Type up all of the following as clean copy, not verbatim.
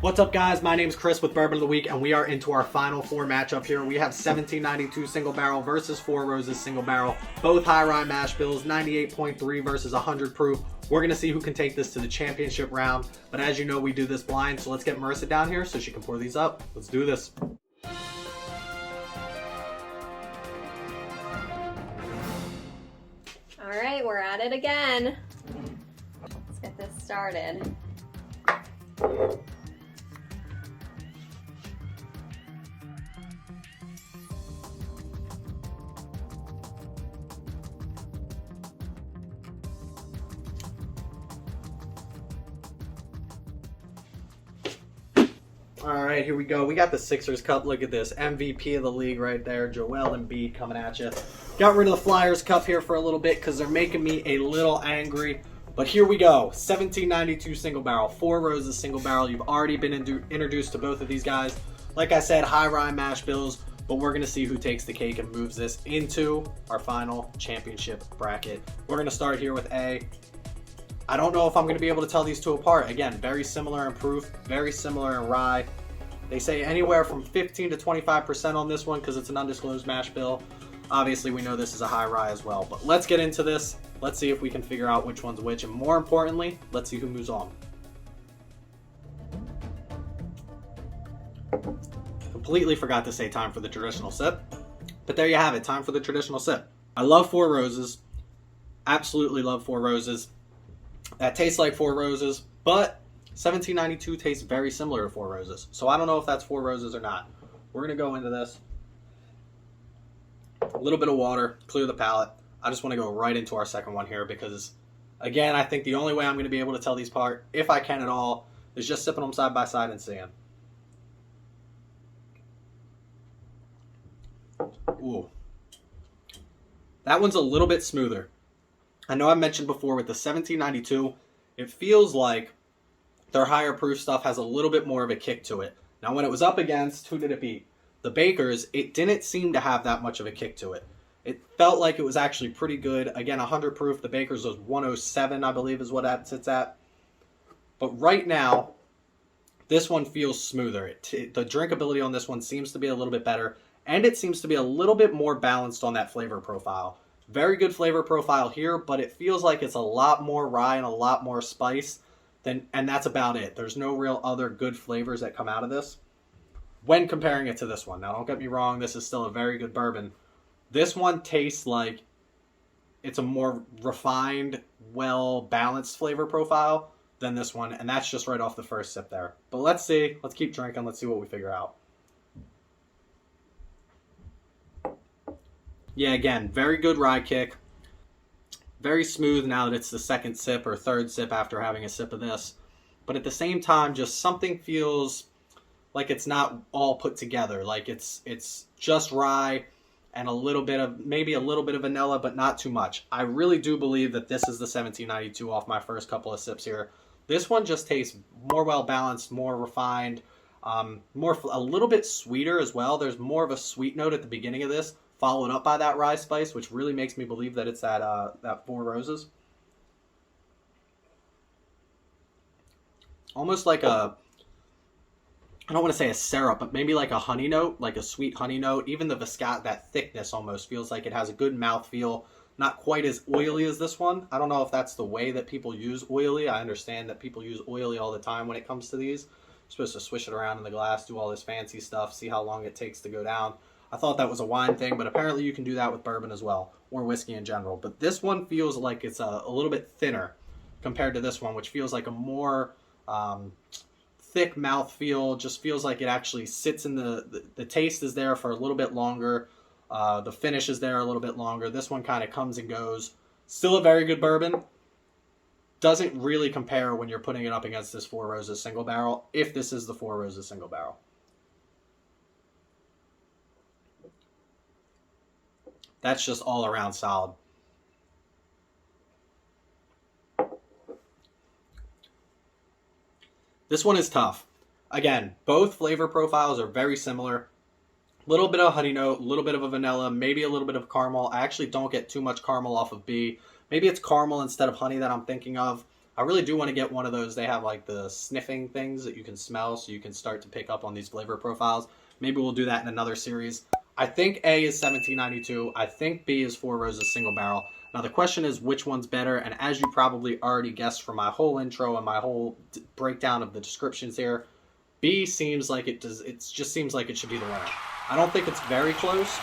What's up, guys? My name is Chris with Bourbon of the Week, and we are into our final four matchup here. We have 1792 single barrel versus Four Roses single barrel. Both high rye mash bills, 98.3 versus 100 proof. We're going to see who can take this to the championship round. But as you know, we do this blind, so let's get Marissa down here so she can pour these up. Let's do this. All right, we're at it again. Let's get this started. All right, here we go. We got the Sixers Cup. Look at this. MVP of the league right there. Joel Embiid coming at you. Got rid of the Flyers Cup here for a little bit because they're making me a little angry. But here we go. 1792 single barrel. Four Roses single barrel. You've already been introduced to both of these guys. Like I said, high rye mash bills. But we're going to see who takes the cake and moves this into our final championship bracket. We're going to start here with A. I don't know if I'm going to be able to tell these two apart. Again, very similar in proof, very similar in rye. They say anywhere from 15 to 25% on this one because it's an undisclosed mash bill. Obviously, we know this is a high rye as well. But let's get into this. Let's see if we can figure out which one's which. And more importantly, let's see who moves on. Completely forgot to say time for the traditional sip. But there you have it. Time for the traditional sip. I love Four Roses. Absolutely love Four Roses. That tastes like Four Roses, but 1792 tastes very similar to Four Roses. So I don't know if that's Four Roses or not. We're going to go into this. A little bit of water, clear the palate. I just want to go right into our second one here because, again, I think the only way I'm going to be able to tell these apart, if I can at all, is just sipping them side by side and seeing. Ooh. That one's a little bit smoother. I know I mentioned before with the 1792, it feels like their higher proof stuff has a little bit more of a kick to it. Now, when it was up against, who did it beat? The Bakers, it didn't seem to have that much of a kick to it. It felt like it was actually pretty good. Again, 100 proof, the Bakers was 107, I believe is what that sits at. But right now, this one feels smoother. The drinkability on this one seems to be a little bit better, and it seems to be a little bit more balanced on that flavor profile. Very good flavor profile here, but it feels like it's a lot more rye and a lot more spice, and that's about it. There's no real other good flavors that come out of this when comparing it to this one. Now, don't get me wrong, this is still a very good bourbon. This one tastes like it's a more refined, well-balanced flavor profile than this one, and that's just right off the first sip there. But let's see. Let's keep drinking. Let's see what we figure out. Yeah, again, very good rye kick. Very smooth now that it's the second sip or third sip after having a sip of this. But at the same time, just something feels like it's not all put together. Like it's just rye and a little bit of, maybe a little bit of vanilla, but not too much. I really do believe that this is the 1792 off my first couple of sips here. This one just tastes more well-balanced, more refined, a little bit sweeter as well. There's more of a sweet note at the beginning of this, followed up by that rye spice, which really makes me believe that it's that Four Roses. Almost like a, I don't want to say a syrup, but maybe like a honey note, like a sweet honey note. Even the that thickness almost feels like it has a good mouthfeel. Not quite as oily as this one. I don't know if that's the way that people use oily. I understand that people use oily all the time when it comes to these. You're supposed to swish it around in the glass, do all this fancy stuff, see how long it takes to go down. I thought that was a wine thing, but apparently you can do that with bourbon as well, or whiskey in general. But this one feels like it's a little bit thinner compared to this one, which feels like a more thick mouthfeel. Just feels like it actually sits in the taste is there for a little bit longer. The finish is there a little bit longer. This one kind of comes and goes. Still a very good bourbon. Doesn't really compare when you're putting it up against this Four Roses single barrel, if this is the Four Roses single barrel. That's just all around solid. This one is tough. Again, both flavor profiles are very similar. A little bit of honey note, a little bit of a vanilla, maybe a little bit of caramel. I actually don't get too much caramel off of B. Maybe it's caramel instead of honey that I'm thinking of. I I really do want to get one of those. They have like the sniffing things that you can smell, so you can start to pick up on these flavor profiles. Maybe we'll do that in another series. I think A is 1792. I think B is Four Roses single barrel. Now the question is which one's better, and as you probably already guessed from my whole intro and my whole breakdown of the descriptions here, B seems like it does. It just seems like it should be the winner. I don't think it's very close.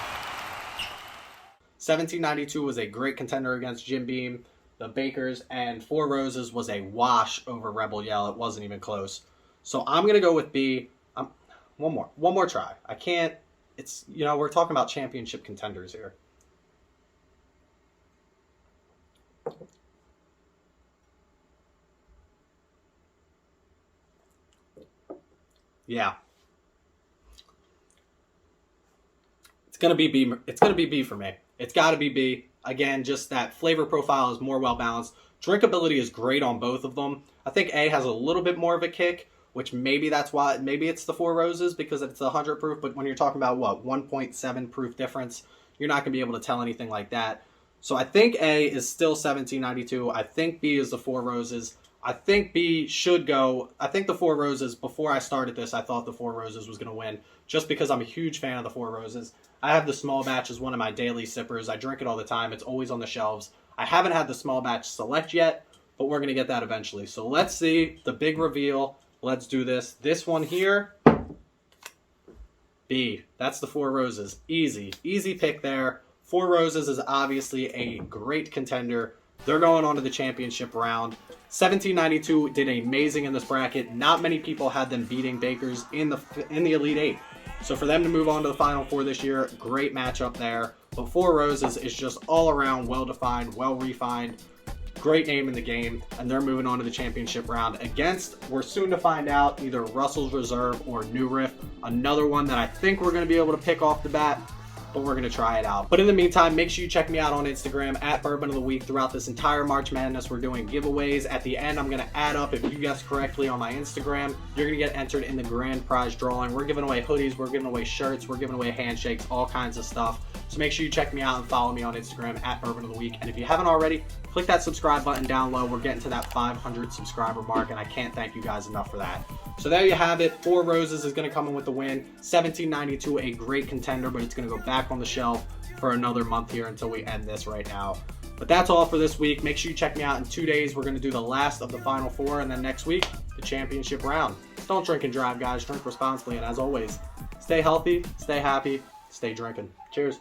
1792 was a great contender against Jim Beam, the Bakers, and Four Roses was a wash over Rebel Yell. It wasn't even close. So I'm going to go with B. One more try. I can't, it's, you know, we're talking about championship contenders here. Yeah. It's going to be B. It's going to be B for me. It's got to be B. Again, just that flavor profile is more well-balanced. Drinkability is great on both of them. I think A has a little bit more of a kick, which maybe that's why, maybe it's the Four Roses because it's 100 proof, but when you're talking about, what, 1.7 proof difference, you're not going to be able to tell anything like that. So I think A is still 1792. I think B is the Four Roses. I think B should go. I think the Four Roses, before I started this, I thought the Four Roses was going to win just because I'm a huge fan of the Four Roses. I have the small batch as one of my daily sippers. I drink it all the time. It's always on the shelves. I haven't had the small batch select yet, but we're going to get that eventually. So let's see the big reveal. Let's do this. This one here, B. That's the Four Roses. Easy. Easy pick there. Four Roses is obviously a great contender. They're going on to the championship round. 1792 did amazing in this bracket. Not many people had them beating Bakers in the Elite Eight. So for them to move on to the Final Four this year, great matchup there. But Four Roses is just all around well-defined, well-refined, great name in the game, and they're moving on to the championship round against, we're soon to find out, either Russell's Reserve or New Riff. Another one that I think we're going to be able to pick off the bat, but we're going to try it out. But in the meantime, make sure you check me out on Instagram at Bourbon of the Week. Throughout this entire March Madness, we're doing giveaways. At the end, I'm going to add up, if you guessed correctly on my Instagram, you're going to get entered in the grand prize drawing. We're giving away hoodies, we're giving away shirts, we're giving away handshakes, all kinds of stuff. So make sure you check me out and follow me on Instagram at Bourbon of the Week. And if you haven't already, click that subscribe button down low. We're getting to that 500 subscriber mark, and I can't thank you guys enough for that. So there you have it. Four Roses is going to come in with the win. 1792, a great contender, but it's going to go back on the shelf for another month here until we end this right now. But that's all for this week. Make sure you check me out in 2 days. We're going to do the last of the Final Four, and then next week, the championship round. Don't drink and drive, guys. Drink responsibly, and as always, stay healthy, stay happy, stay drinking. Cheers.